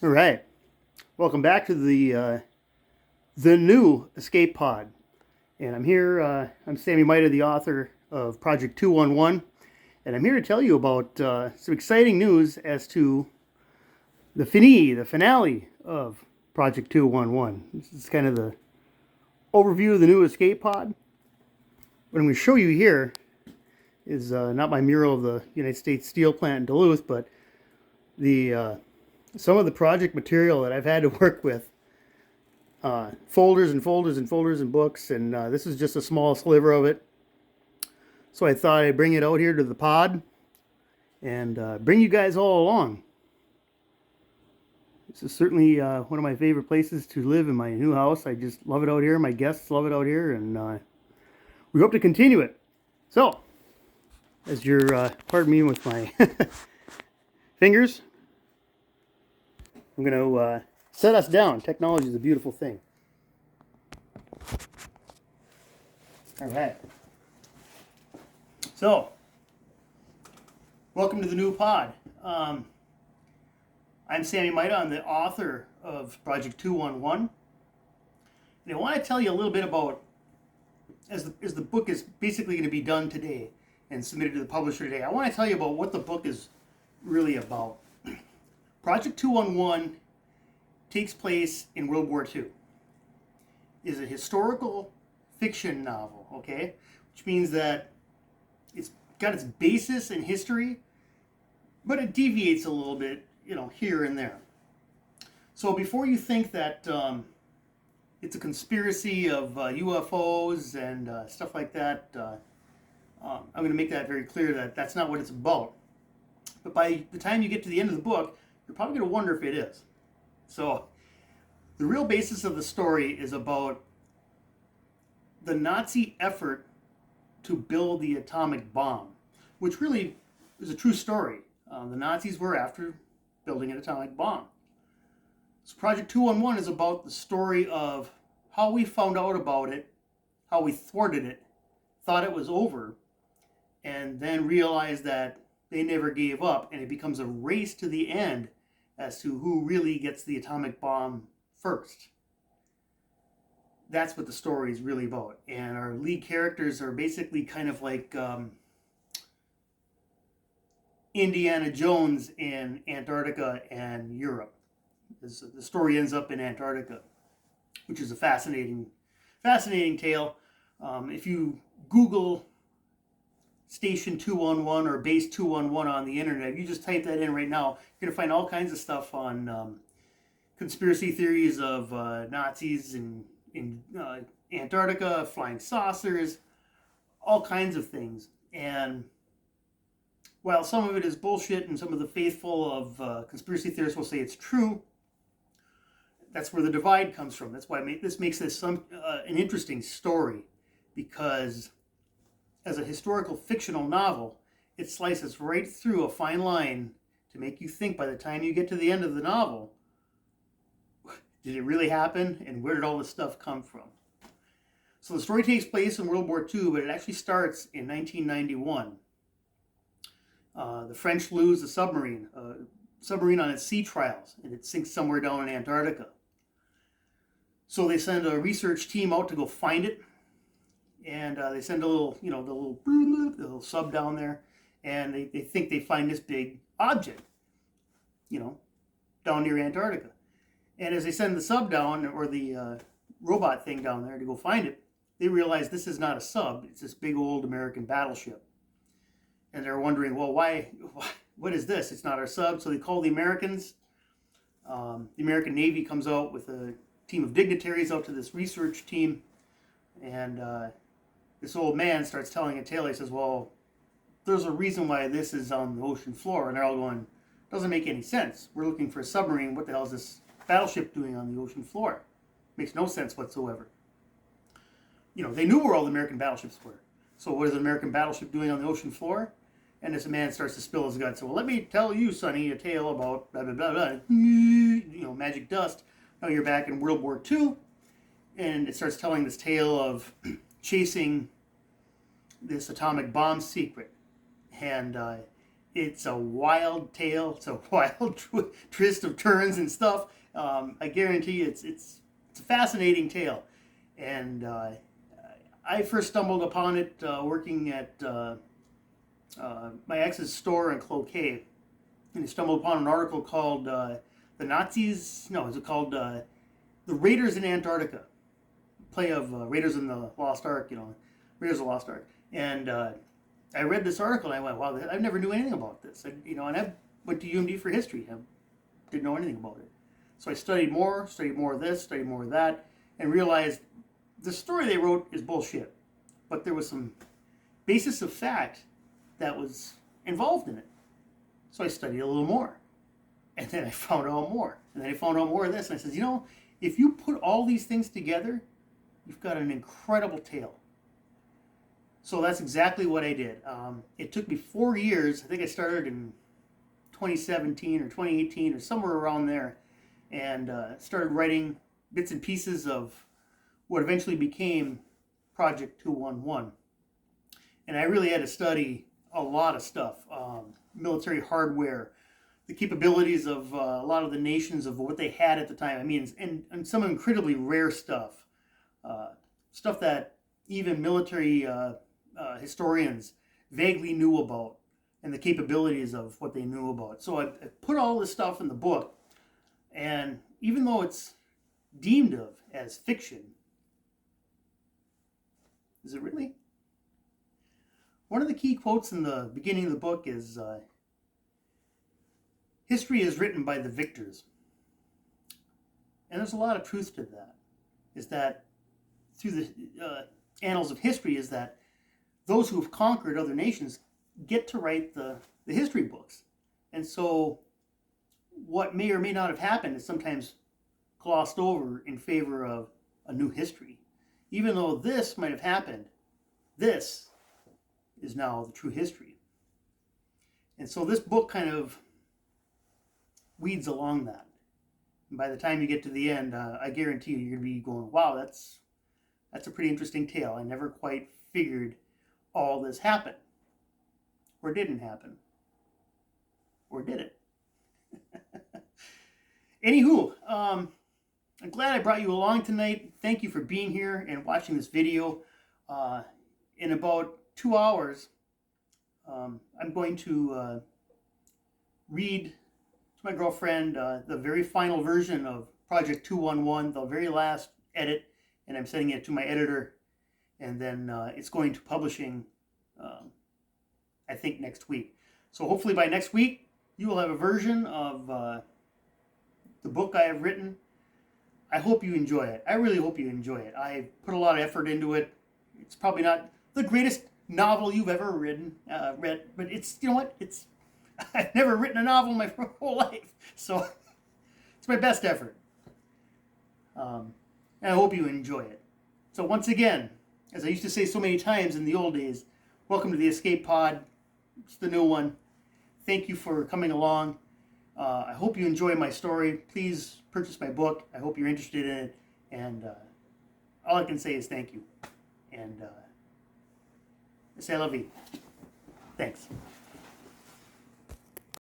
All right, welcome back to the new Escape Pod, and I'm here. I'm Sammy Mida, the author of Project 211, and I'm here to tell you about some exciting news as to the finale of Project 211. This is kind of the overview of the new Escape Pod. What I'm going to show you here is not my mural of the United States Steel Plant in Duluth, but the some of the project material that I've had to work with. Folders and folders and folders and books, and this is just a small sliver of it. So I thought I'd bring it out here to the pod and bring you guys all along. This is certainly one of my favorite places to live in my new house. I just love it out here. My guests love it out here, and we hope to continue it. So, as you're, pardon me with my fingers, I'm going to set us down. Technology is a beautiful thing. All right. So, welcome to the new pod. I'm Sammy Mida. I'm the author of Project 211. And I want to tell you a little bit about, as the book is basically going to be done today and submitted to the publisher today, I want to tell you about what the book is really about. Project 211 takes place in World War II. It is a historical fiction novel, okay? Which means that it's got its basis in history, but it deviates a little bit, here and there. So before you think that it's a conspiracy of UFOs and stuff like that, I'm going to make that very clear that that's not what it's about. But by the time you get to the end of the book, you're probably going to wonder if it is. So the real basis of the story is about the Nazi effort to build the atomic bomb, which really is a true story. The Nazis were after building an atomic bomb. So Project 211 is about the story of how we found out about it, how we thwarted it, thought it was over, and then realized that they never gave up, and it becomes a race to the end as to who really gets the atomic bomb first. That's what the story is really about. And our lead characters are basically kind of like Indiana Jones in Antarctica and Europe. The story ends up in Antarctica, which is a fascinating tale. If you Google Station 211 or Base 211 on the internet, if you just type that in right now, you're going to find all kinds of stuff on conspiracy theories of Nazis in Antarctica, flying saucers, all kinds of things. And while some of it is bullshit and some of the faithful of conspiracy theorists will say it's true, that's where the divide comes from. That's why this makes this an interesting story, because as a historical fictional novel, it slices right through a fine line to make you think by the time you get to the end of the novel, did it really happen, and where did all this stuff come from? So the story takes place in World War II, but it actually starts in 1991. The French lose a submarine on its sea trials, and it sinks somewhere down in Antarctica. So they send a research team out to go find it, and they send a little, the little sub down there, and they think they find this big object, down near Antarctica. And as they send the sub down, or the robot thing down there to go find it, they realize this is not a sub, it's this big old American battleship. And they're wondering, well, what is this? It's not our sub. So they call the Americans. The American Navy comes out with a team of dignitaries out to this research team. And this old man starts telling a tale. He says, well, there's a reason why this is on the ocean floor. And they're all going, doesn't make any sense. We're looking for a submarine. What the hell is this battleship doing on the ocean floor? Makes no sense whatsoever. They knew where all the American battleships were. So what is an American battleship doing on the ocean floor? And this man starts to spill his guts. So, well, let me tell you, Sonny, a tale about blah, blah, blah, blah. Magic dust. Now you're back in World War II. And it starts telling this tale of chasing this atomic bomb secret. And It's a wild tale. It's a wild twist of turns and stuff. I guarantee you, it's a fascinating tale. And I first stumbled upon it working at my ex's store in Cloquet, and I stumbled upon an article called "The Nazis." No, is it called "The Raiders in Antarctica"? Play of Raiders in the Lost Ark. Raiders of the Lost Ark. And I read this article and I went, "Wow, I never knew anything about this." And I went to UMD for history. I didn't know anything about it. So I studied more of this, studied more of that, and realized the story they wrote is bullshit. But there was some basis of fact that was involved in it. So I studied a little more. And then I found out more. And then I found out more of this. And I said, if you put all these things together, you've got an incredible tale. So that's exactly what I did. It took me 4 years. I think I started in 2017 or 2018 or somewhere around there. And started writing bits and pieces of what eventually became Project 211. And I really had to study a lot of stuff. Military hardware, the capabilities of a lot of the nations of what they had at the time. I mean, and some incredibly rare stuff. Stuff that even military historians vaguely knew about, and the capabilities of what they knew about. So I put all this stuff in the book, and even though it's deemed of as fiction, is it really? One of the key quotes in the beginning of the book is, "History is written by the victors." And there's a lot of truth to that. Is that through the annals of history, is that those who have conquered other nations get to write the history books. And so what may or may not have happened is sometimes glossed over in favor of a new history. Even though this might have happened, this is now the true history. And so this book kind of weeds along that. And by the time you get to the end, I guarantee you're going to be going, wow, that's a pretty interesting tale. I never quite figured all this happened. Or didn't happen. Or did it? Anywho, I'm glad I brought you along tonight. Thank you for being here and watching this video. In about 2 hours, I'm going to read to my girlfriend the very final version of Project 211, the very last edit, and I'm sending it to my editor, and then it's going to publishing, I think, next week. So hopefully by next week, you will have a version of the book I have written. I hope you enjoy it. I really hope you enjoy it. I put a lot of effort into it. It's probably not the greatest novel you've ever read, but it's, it's, I've never written a novel in my whole life, so it's my best effort. And I hope you enjoy it. So once again, as I used to say so many times in the old days, welcome to the Escape Pod. It's the new one. Thank you for coming along. I hope you enjoy my story. Please purchase my book. I hope you're interested in it. And all I can say is thank you. And c'est la vie. Thanks.